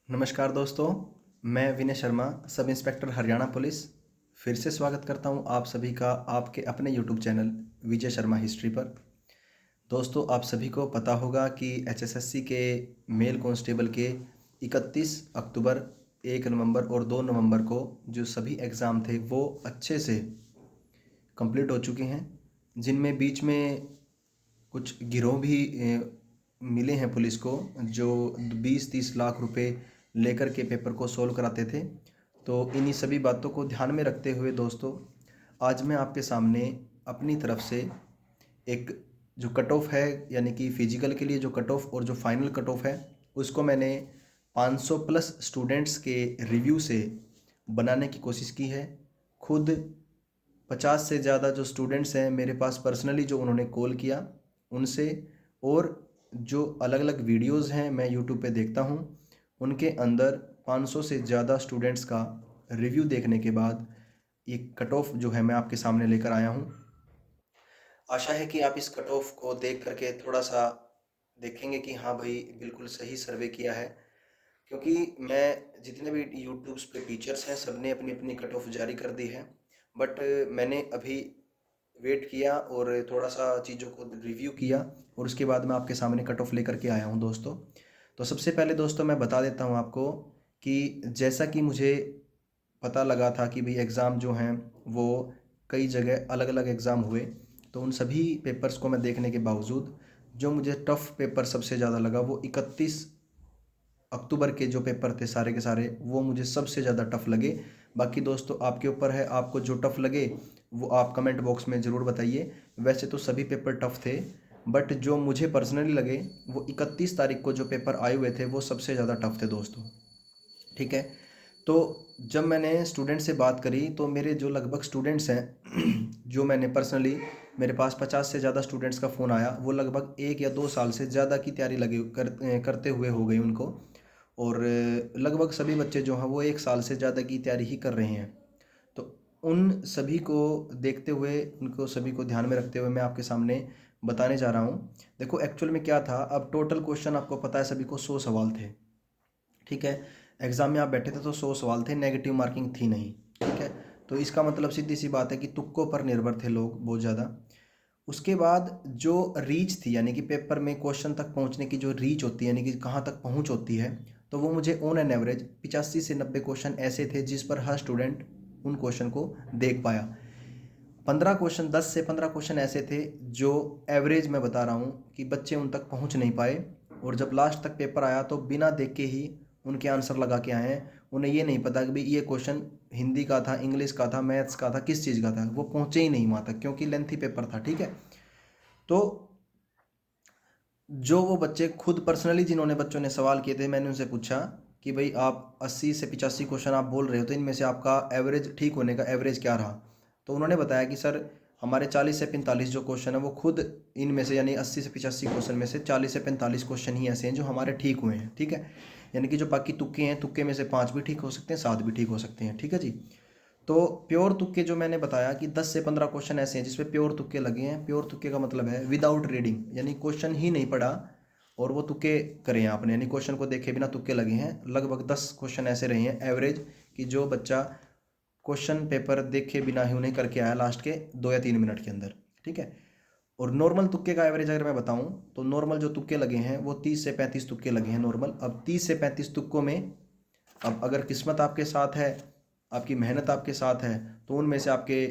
नमस्कार दोस्तों, मैं Vinay Sharma, sub inspector Haryana police फिर से स्वागत करता हूं आप सभी का आपके अपने YouTube channel Vijay Sharma history पर। दोस्तों, आप सभी को पता होगा कि एचएसएससी के मेल कांस्टेबल के 31 अक्टूबर, 1 नवंबर और 2 नवंबर को जो सभी एग्ज़ाम थे वो अच्छे से कंप्लीट हो चुके हैं, जिनमें बीच में कुछ गिरोह भी मिले हैं पुलिस को, जो 20-30 लाख रुपए लेकर के पेपर को सोल्व कराते थे। तो इन्हीं सभी बातों को ध्यान में रखते हुए दोस्तों, आज मैं आपके सामने अपनी तरफ से एक जो कट ऑफ है, यानी कि फिजिकल के लिए जो कट ऑफ और जो फाइनल कट ऑफ है, उसको मैंने 500 प्लस स्टूडेंट्स के रिव्यू से बनाने की कोशिश की है। खुद 50 से ज़्यादा जो स्टूडेंट्स हैं मेरे पास पर्सनली, जो उन्होंने कॉल किया उनसे, और जो अलग अलग वीडियोस हैं मैं यूट्यूब पे देखता हूँ, उनके अंदर 500 से ज़्यादा स्टूडेंट्स का रिव्यू देखने के बाद ये कट ऑफ जो है मैं आपके सामने लेकर आया हूँ। आशा है कि आप इस कट ऑफ को देख करके थोड़ा सा देखेंगे कि हाँ भाई, बिल्कुल सही सर्वे किया है। क्योंकि मैं जितने भी यूट्यूब्स पे टीचर्स हैं, सब ने अपनी अपनी कट ऑफ जारी कर दी है, बट मैंने अभी वेट किया और थोड़ा सा चीज़ों को रिव्यू किया, और उसके बाद मैं आपके सामने कट ऑफ लेकर के आया हूँ दोस्तों। तो सबसे पहले दोस्तों मैं बता देता हूँ आपको कि जैसा कि मुझे पता लगा था कि भाई एग्ज़ाम जो हैं वो कई जगह अलग अलग एग्ज़ाम हुए, तो उन सभी पेपर्स को मैं देखने के बावजूद जो मुझे टफ़ पेपर सबसे ज़्यादा लगा वो 31 अक्टूबर के जो पेपर थे सारे के सारे, वो मुझे सबसे ज़्यादा टफ़ लगे। बाकी दोस्तों आपके ऊपर है, आपको जो टफ़ लगे वो आप कमेंट बॉक्स में ज़रूर बताइए। वैसे तो सभी पेपर टफ़ थे, बट जो मुझे पर्सनली लगे वो 31 तारीख को जो पेपर आए हुए थे वो सबसे ज़्यादा टफ़ थे दोस्तों। ठीक है, तो जब मैंने स्टूडेंट से बात करी तो मेरे जो लगभग स्टूडेंट्स हैं जो मैंने पर्सनली, मेरे पास 50 से ज़्यादा स्टूडेंट्स का फ़ोन आया, वो लगभग 1 या 2 साल से ज़्यादा की तैयारी करते हुए हो गई उनको, और लगभग सभी बच्चे जो हैं वो 1 साल से ज़्यादा की तैयारी ही कर रहे हैं। तो उन सभी को देखते हुए, उनको सभी को ध्यान में रखते हुए मैं आपके सामने बताने जा रहा हूँ। देखो एक्चुअल में क्या था, अब टोटल क्वेश्चन आपको पता है सभी को 100 सवाल थे। ठीक है, एग्ज़ाम में आप बैठे थे तो 100 सवाल थे, नेगेटिव मार्किंग थी नहीं। ठीक है, तो इसका मतलब सीधी सी बात है कि तुक्कों पर निर्भर थे लोग बहुत ज़्यादा। उसके बाद जो रीच थी, यानी कि पेपर में क्वेश्चन तक पहुंचने की जो रीच होती है, यानी कि कहाँ तक पहुंच होती है, तो वो मुझे ऑन एन एवरेज 85 से 90 क्वेश्चन ऐसे थे जिस पर हर स्टूडेंट उन क्वेश्चन को देख पाया। 15 क्वेश्चन, 10 से 15 क्वेश्चन ऐसे थे जो एवरेज मैं बता रहा हूँ कि बच्चे उन तक पहुँच नहीं पाए, और जब लास्ट तक पेपर आया तो बिना देख के ही उनके आंसर लगा के आए हैं। उन्हें ये नहीं पता कि भाई ये क्वेश्चन हिंदी का था, इंग्लिश का था, मैथ्स का था, किस चीज़ का था, वो पहुँचे ही नहीं वहाँ तक, क्योंकि लेंथी पेपर था। ठीक है, तो जो वो बच्चे खुद पर्सनली, जिन्होंने बच्चों ने सवाल किए थे, मैंने उनसे पूछा कि भाई आप 80 से 85 क्वेश्चन आप बोल रहे हो, तो इनमें से आपका एवरेज ठीक होने का एवरेज क्या रहा? तो उन्होंने बताया कि सर हमारे 40 से 45 जो क्वेश्चन है वो खुद इनमें से, यानी 80 से 85 क्वेश्चन में से 40 से 45 क्वेश्चन ही ऐसे हैं जो हमारे ठीक हुए हैं। ठीक है, यानी कि जो बाकी तुक्के हैं, तुक्के में से 5 भी ठीक हो सकते हैं, 7 भी ठीक हो सकते हैं। ठीक है जी, तो प्योर तुक्के जो मैंने बताया कि 10 से 15 क्वेश्चन ऐसे हैं जिसपे प्योर तुक्के लगे हैं। प्योर तुक्के का मतलब है विदाउट रीडिंग, यानी क्वेश्चन ही नहीं पढ़ा और वो तुक्के करे हैं आपने, यानी क्वेश्चन को देखे बिना तुक्के लगे हैं। लगभग 10 क्वेश्चन ऐसे रहे हैं एवरेज, कि जो बच्चा क्वेश्चन पेपर देखे बिना ही उन्हें करके आया लास्ट के 2 या 3 मिनट के अंदर। ठीक है, और नॉर्मल तुक्के का एवरेज अगर मैं बताऊं तो नॉर्मल जो तुक्के लगे हैं वो 30 से 35 तुक्के लगे हैं नॉर्मल। अब 30 से 35 तुक्कों में, अब अगर किस्मत आपके साथ है, आपकी मेहनत आपके साथ है, तो उनमें से आपके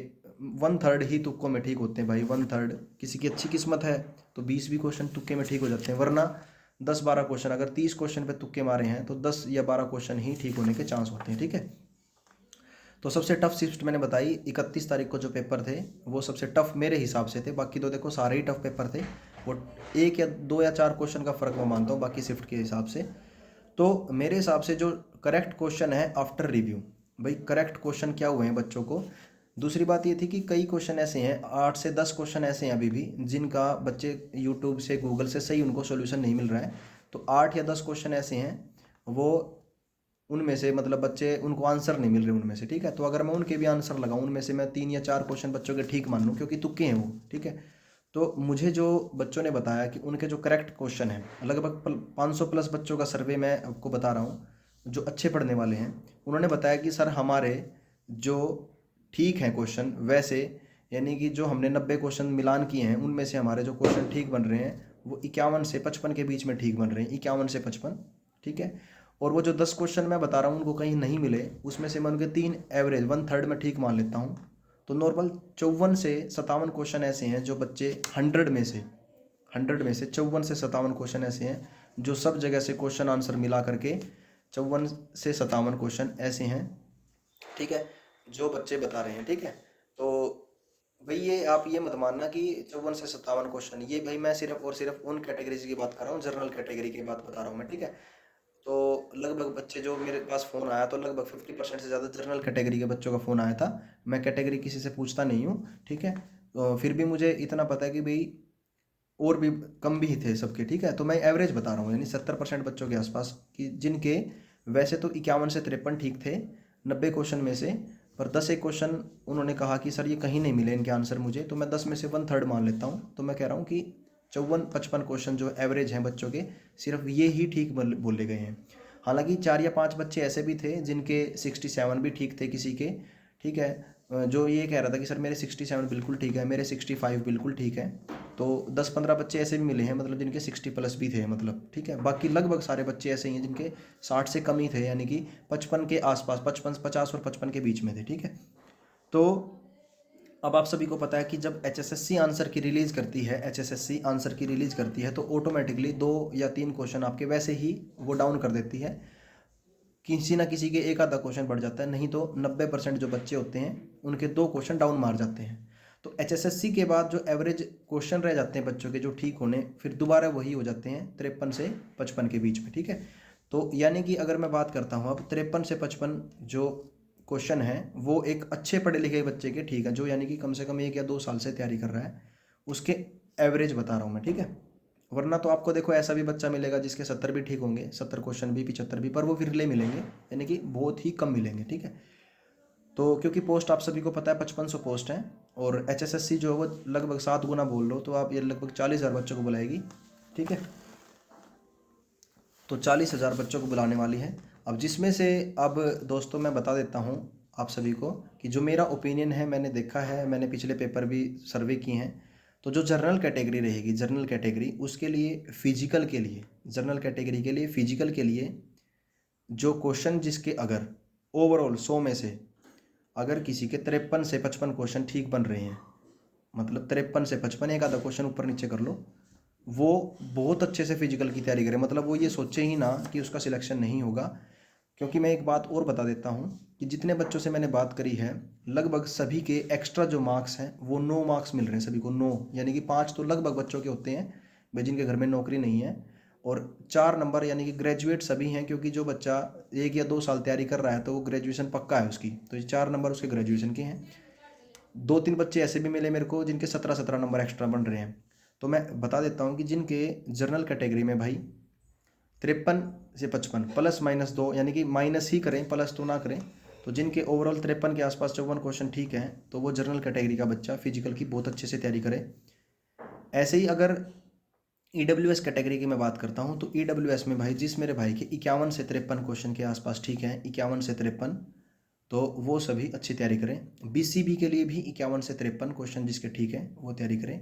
1/3 ही तुक्कों में ठीक होते हैं भाई, 1/3। किसी की अच्छी किस्मत है तो 20 भी क्वेश्चन तुक्के में ठीक हो जाते हैं, वरना 10-12 क्वेश्चन, अगर 30 क्वेश्चन पे तुक्के मारे हैं तो 10 या 12 क्वेश्चन ही ठीक होने के चांस होते हैं। ठीक है, तो सबसे टफ शिफ्ट मैंने बताई 31 तारीख को जो पेपर थे वो सबसे टफ मेरे हिसाब से थे। बाकी तो देखो सारे ही टफ पेपर थे, वो 1 या 2 या 4 क्वेश्चन का फ़र्क मैं मानता हूँ बाकी शिफ्ट के हिसाब से। तो मेरे हिसाब से जो करेक्ट क्वेश्चन है आफ्टर रिव्यू, भाई करेक्ट क्वेश्चन क्या हुए हैं बच्चों को। दूसरी बात ये थी कि कई क्वेश्चन ऐसे हैं, 8 से 10 क्वेश्चन ऐसे हैं अभी भी जिनका बच्चे यूट्यूब से, गूगल से सही उनको सोल्यूशन नहीं मिल रहा है। तो 8 या 10 क्वेश्चन ऐसे हैं, वो उनमें से मतलब बच्चे, उनको आंसर नहीं मिल रहे उनमें से। ठीक है, तो अगर मैं उनके भी आंसर लगाऊं, उनमें से मैं 3 या 4 क्वेश्चन बच्चों के ठीक मान लूँ क्योंकि तुक्के हैं वो। ठीक है, तो मुझे जो बच्चों ने बताया कि उनके जो करेक्ट क्वेश्चन है, लगभग 500 प्लस बच्चों का सर्वे मैं आपको बता रहा हूँ, जो अच्छे पढ़ने वाले हैं, उन्होंने बताया कि सर हमारे जो ठीक हैं क्वेश्चन वैसे, यानी कि जो हमने 90 क्वेश्चन मिलान किए हैं उनमें से हमारे जो क्वेश्चन ठीक बन रहे हैं वो 51 से 55 के बीच में ठीक बन रहे हैं, 51 से 55, ठीक है। और वो जो 10 क्वेश्चन मैं बता रहा हूँ उनको कहीं नहीं मिले, उसमें से मैं उनके 3 एवरेज 1/3 में ठीक मान लेता हूँ। तो नॉर्मल 54 से 57 क्वेश्चन ऐसे हैं जो बच्चे 100 में से 54 से 57 क्वेश्चन ऐसे हैं जो सब जगह से क्वेश्चन आंसर मिला करके 54 से 57 क्वेश्चन ऐसे हैं, ठीक है, जो बच्चे बता रहे हैं, ठीक है। तो भाई ये आप ये मत मानना कि 54 से 57 क्वेश्चन, ये भाई मैं सिर्फ और सिर्फ उन कैटेगरीज की बात कर रहा हूँ, जनरल कैटेगरी की बात बता रहा हूँ मैं, ठीक है। तो लगभग बच्चे जो मेरे पास फ़ोन आया तो लगभग 50% से ज़्यादा जनरल कैटेगरी के बच्चों का फ़ोन आया था। मैं कैटेगरी किसी से पूछता नहीं हूँ, ठीक है। तो फिर भी मुझे इतना पता है कि भाई और भी कम भी थे सबके, ठीक है। तो मैं एवरेज बता रहा हूँ, यानी 70% बच्चों के आसपास कि जिनके वैसे तो 51 से 53 ठीक थे 90 क्वेश्चन में से, पर 10 एक क्वेश्चन उन्होंने कहा कि सर ये कहीं नहीं मिले इनके आंसर मुझे, तो मैं 10 में से 1/3 मान लेता हूँ। तो मैं कह रहा हूँ कि 54-55 क्वेश्चन जो एवरेज हैं बच्चों के, सिर्फ ये ही ठीक बोले गए हैं। हालांकि 4 या 5 बच्चे ऐसे भी थे जिनके 67 भी ठीक थे किसी के, ठीक है। जो ये कह रहा था कि सर मेरे 67 बिल्कुल ठीक है, मेरे 65 बिल्कुल ठीक है। तो 10-15 बच्चे ऐसे भी मिले हैं मतलब जिनके 60 प्लस भी थे, मतलब, ठीक है। बाकी लगभग सारे बच्चे ऐसे ही हैं जिनके 60 से कम ही थे, यानी कि 55 के आसपास, 55, 50 और 55 के बीच में थे, ठीक है। तो अब आप सभी को पता है कि जब HSSC आंसर की रिलीज़ करती है, HSSC आंसर की रिलीज़ करती है तो ऑटोमेटिकली 2 या 3 क्वेश्चन आपके वैसे ही वो डाउन कर देती है, किसी ना किसी के एक आधा क्वेश्चन बढ़ जाता है, नहीं तो 90% जो बच्चे होते हैं उनके 2 क्वेश्चन डाउन मार जाते हैं। तो HSSC के बाद जो एवरेज क्वेश्चन रह जाते हैं बच्चों के जो ठीक होने, फिर दोबारा वही हो जाते हैं 53 से 55 के बीच में, ठीक है। तो यानी कि अगर मैं बात करता हूँ अब 53 से 55 जो क्वेश्चन है वो एक अच्छे पढ़े लिखे बच्चे के ठीक है, जो यानी कि कम से कम 1 या 2 साल से तैयारी कर रहा है, उसके एवरेज बता रहा हूँ मैं, ठीक है। वरना तो आपको देखो ऐसा भी बच्चा मिलेगा जिसके 70 भी ठीक होंगे, 70 क्वेश्चन भी, 75 भी, पर वो विरले मिलेंगे, यानी कि बहुत ही कम मिलेंगे, ठीक है। तो क्योंकि पोस्ट आप सभी को पता है 5500 पोस्ट हैं, और HSSC जो है वो लगभग 7 गुना बोल लो तो आप ये लगभग 40,000 बच्चों को बुलाएगी, ठीक है। तो 40,000 बच्चों को बुलाने वाली है। अब जिसमें से अब दोस्तों मैं बता देता हूँ आप सभी को कि जो मेरा ओपिनियन है, मैंने देखा है, मैंने पिछले पेपर भी सर्वे किए हैं, तो जो जनरल कैटेगरी रहेगी, जनरल कैटेगरी उसके लिए फिजिकल के लिए, जनरल कैटेगरी के लिए फिजिकल के लिए जो क्वेश्चन जिसके अगर ओवरऑल 100 में से अगर किसी के 53 से 55 क्वेश्चन ठीक बन रहे हैं, मतलब 53 से 55, एक आधा क्वेश्चन ऊपर नीचे कर लो, वो बहुत अच्छे से फिजिकल की तैयारी करे, मतलब वो ये सोचे ही ना कि उसका सिलेक्शन नहीं होगा। क्योंकि मैं एक बात और बता देता हूँ कि जितने बच्चों से मैंने बात करी है लगभग सभी के एक्स्ट्रा जो मार्क्स हैं वो 9 मार्क्स मिल रहे हैं सभी को, 9, यानी कि 5 तो लगभग बच्चों के होते हैं भाई जिनके घर में नौकरी नहीं है, और 4 नंबर यानी कि ग्रेजुएट सभी हैं, क्योंकि जो बच्चा 1 या 2 साल तैयारी कर रहा है तो वो ग्रेजुएशन पक्का है उसकी, तो ये 4 नंबर उसके ग्रेजुएशन के हैं। 2-3 बच्चे ऐसे भी मिले मेरे को जिनके 17-17 नंबर एक्स्ट्रा बन रहे हैं। तो मैं बता देता हूँ कि जिनके जनरल कैटेगरी में भाई 53 से 55 प्लस माइनस 2, यानी कि माइनस ही करें, प्लस तो ना करें, तो जिनके ओवरऑल 53 के आसपास 54 क्वेश्चन ठीक हैं तो वो जनरल कैटेगरी का बच्चा फिजिकल की बहुत अच्छे से तैयारी करे। ऐसे ही अगर EWS कैटेगरी की मैं बात करता हूँ तो EWS में भाई जिस मेरे भाई के 51 से 53 क्वेश्चन के आसपास ठीक हैं, 51 से 53, तो वो सभी अच्छी तैयारी करें। BCB के लिए भी 51 से 53 क्वेश्चन जिसके ठीक हैं वो तैयारी करें।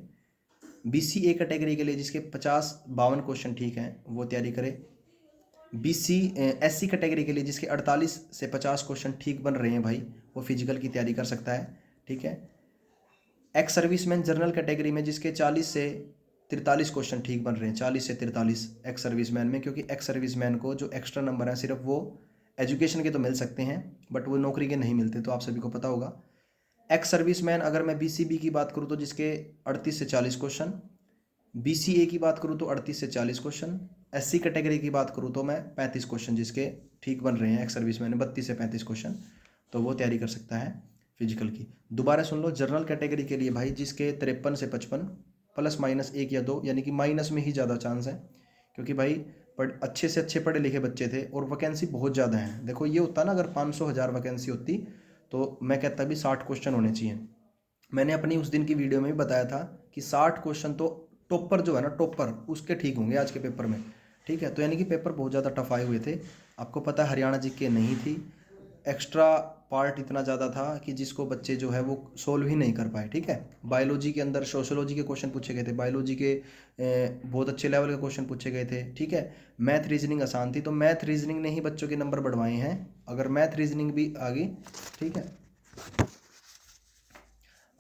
BCA कैटेगरी के लिए जिसके 50-52 क्वेश्चन ठीक हैं वो तैयारी करें। SC कैटेगरी के लिए जिसके 48 से 50 क्वेश्चन ठीक बन रहे हैं भाई, वो फिजिकल की तैयारी कर सकता है, ठीक है। एक्स सर्विसमैन जनरल कैटेगरी में जिसके 40 से 43 क्वेश्चन ठीक बन रहे हैं, 40 से 43 एक्स सर्विसमैन में, क्योंकि एक्स सर्विसमैन को जो एक्स्ट्रा नंबर है सिर्फ वो एजुकेशन के तो मिल सकते हैं बट वो नौकरी के नहीं मिलते, तो आप सभी को पता होगा। एक्स सर्विसमैन अगर मैं BCB की बात करूँ तो जिसके 38 से 40 क्वेश्चन, BCA की बात करूँ तो 38 से 40 क्वेश्चन, SC कैटेगरी की बात करूँ तो मैं 35 क्वेश्चन जिसके ठीक बन रहे हैं एक्स सर्विसमैन में, 32 से 35 क्वेश्चन, तो वो तैयारी कर सकता है फिजिकल की। दोबारा सुन लो, जनरल कैटेगरी के लिए भाई जिसके 53 से 55 प्लस माइनस 1 या 2, यानी कि माइनस में ही ज़्यादा चांस है, क्योंकि भाई अच्छे से अच्छे पढ़े लिखे बच्चे थे और वैकेंसी बहुत ज़्यादा है। देखो ये होता ना, अगर 500,000 वैकेंसी होती तो मैं कहता भी 60 क्वेश्चन होने चाहिए। मैंने अपनी उस दिन की वीडियो में भी बताया था कि 60 क्वेश्चन तो टॉपर जो है ना, टॉपर उसके ठीक होंगे आज के पेपर में, ठीक है। तो यानी कि पेपर बहुत ज़्यादा टफ आए हुए थे। आपको पता है हरियाणा जीके नहीं थी, एक्स्ट्रा पार्ट इतना ज़्यादा था कि जिसको बच्चे जो है वो सोल्व ही नहीं कर पाए। ठीक है। बायोलॉजी के अंदर सोशियोलॉजी के क्वेश्चन पूछे गए थे, बायोलॉजी के बहुत अच्छे लेवल के क्वेश्चन पूछे गए थे। ठीक है। मैथ रीजनिंग आसान थी, तो मैथ रीजनिंग ने ही बच्चों के नंबर बढ़वाए हैं। अगर मैथ रीजनिंग भी आ गई, ठीक है,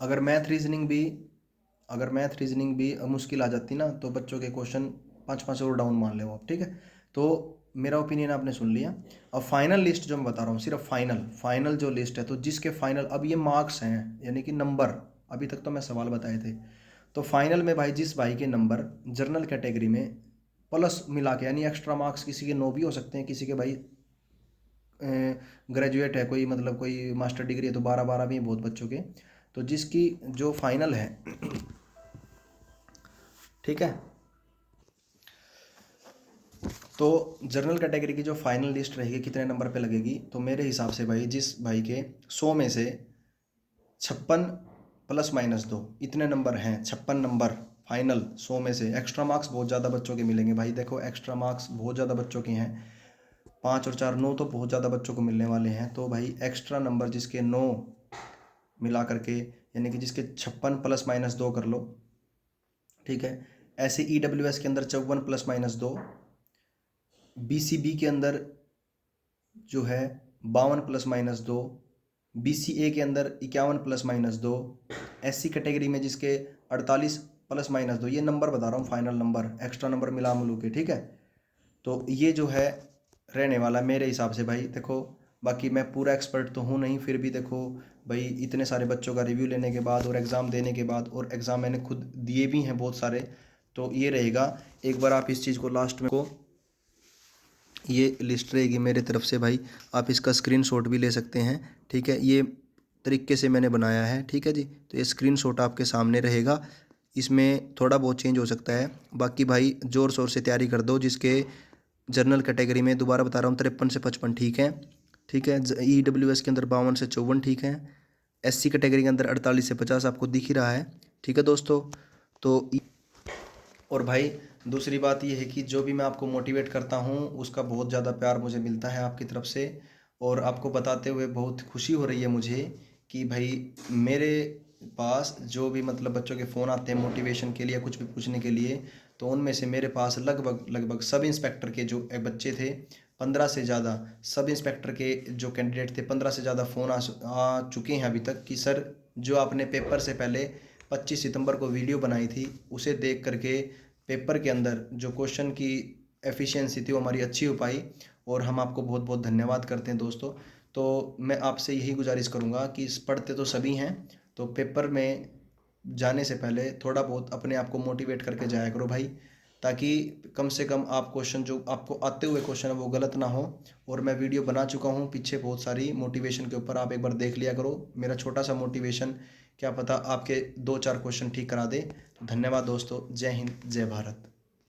अगर मैथ रीजनिंग भी मुश्किल आ जाती ना, तो बच्चों के क्वेश्चन 5-5 और डाउन मान ले आप। ठीक है। तो मेरा ओपिनियन आपने सुन लिया। अब फाइनल लिस्ट जो मैं बता रहा हूँ, सिर्फ फाइनल जो लिस्ट है, तो जिसके फाइनल, अब ये मार्क्स हैं यानी कि नंबर, अभी तक तो मैं सवाल बताए थे। तो फाइनल में भाई जिस भाई के नंबर जनरल कैटेगरी में प्लस मिला के, यानी एक्स्ट्रा मार्क्स किसी के 9 भी हो सकते हैं, किसी के भाई ग्रेजुएट है कोई, मतलब कोई मास्टर डिग्री है तो 12-12 भी हैं बहुत बच्चों के। तो जिसकी जो फाइनल है ठीक है, तो जनरल कैटेगरी की जो फाइनल लिस्ट रहेगी कितने नंबर पे लगेगी, तो मेरे हिसाब से भाई जिस भाई के 100 में से 56 ±2 इतने नंबर हैं, 56 नंबर फाइनल 100 में से। एक्स्ट्रा मार्क्स बहुत ज़्यादा बच्चों के मिलेंगे भाई, देखो एक्स्ट्रा मार्क्स बहुत ज़्यादा बच्चों के हैं, 5 और 4 9 तो बहुत ज़्यादा बच्चों को मिलने वाले हैं। तो भाई एक्स्ट्रा नंबर जिसके 9 मिला करके, यानी कि जिसके 56 ±2 कर लो। ठीक है। ऐसे EWS के अंदर 54 ±2, BCB के अंदर जो है 52 ±2, BCA के अंदर 51 ±2, SC कैटेगरी में जिसके 48 ±2, ये नंबर बता रहा हूँ फाइनल नंबर, एक्स्ट्रा नंबर मिला मिलू के। ठीक है। तो ये जो है रहने वाला मेरे हिसाब से भाई। देखो बाकी मैं पूरा एक्सपर्ट तो हूँ नहीं, फिर भी देखो भाई इतने सारे बच्चों का रिव्यू लेने के बाद और एग्ज़ाम देने के बाद, और एग्ज़ाम मैंने खुद दिए भी हैं बहुत सारे, तो ये रहेगा। एक बार आप इस चीज़ को लास्ट में को, ये लिस्ट रहेगी मेरे तरफ से भाई, आप इसका स्क्रीनशॉट भी ले सकते हैं। ठीक है। ये तरीके से मैंने बनाया है। ठीक है जी। तो ये स्क्रीनशॉट आपके सामने रहेगा, इसमें थोड़ा बहुत चेंज हो सकता है। बाकी भाई ज़ोर शोर से तैयारी कर दो। जिसके जनरल कैटेगरी में दोबारा बता रहा हूँ 53 से 55 ठीक है। ठीक है। EWS के अंदर 52 से 54 ठीक है। SC कैटेगरी के अंदर 48 से 50 आपको दिख ही रहा है। ठीक है दोस्तों। तो और भाई दूसरी बात ये है कि जो भी मैं आपको मोटिवेट करता हूँ उसका बहुत ज़्यादा प्यार मुझे मिलता है आपकी तरफ से, और आपको बताते हुए बहुत खुशी हो रही है मुझे कि भाई मेरे पास जो भी मतलब बच्चों के फ़ोन आते हैं मोटिवेशन के लिए, कुछ भी पूछने के लिए, तो उनमें से मेरे पास लगभग सब इंस्पेक्टर के जो बच्चे थे 15 से ज़्यादा, सब इंस्पेक्टर के जो कैंडिडेट थे 15 से ज़्यादा फ़ोन आ चुके हैं अभी तक कि सर जो आपने पेपर से पहले 25 सितंबर को वीडियो बनाई थी उसे देख करके पेपर के अंदर जो क्वेश्चन की एफिशिएंसी थी वो हमारी अच्छी हो पाई, और हम आपको बहुत बहुत धन्यवाद करते हैं दोस्तों। तो मैं आपसे यही गुजारिश करूँगा कि पढ़ते तो सभी हैं, तो पेपर में जाने से पहले थोड़ा बहुत अपने आप को मोटिवेट करके जाया करो भाई, ताकि कम से कम आप क्वेश्चन जो आपको आते हुए क्वेश्चन है वो गलत ना हो। और मैं वीडियो बना चुका हूँ पीछे बहुत सारी मोटिवेशन के ऊपर, आप एक बार देख लिया करो। मेरा छोटा सा मोटिवेशन क्या पता आपके 2-4 क्वेश्चन ठीक करा दे। तो धन्यवाद दोस्तों। जय हिंद, जय भारत।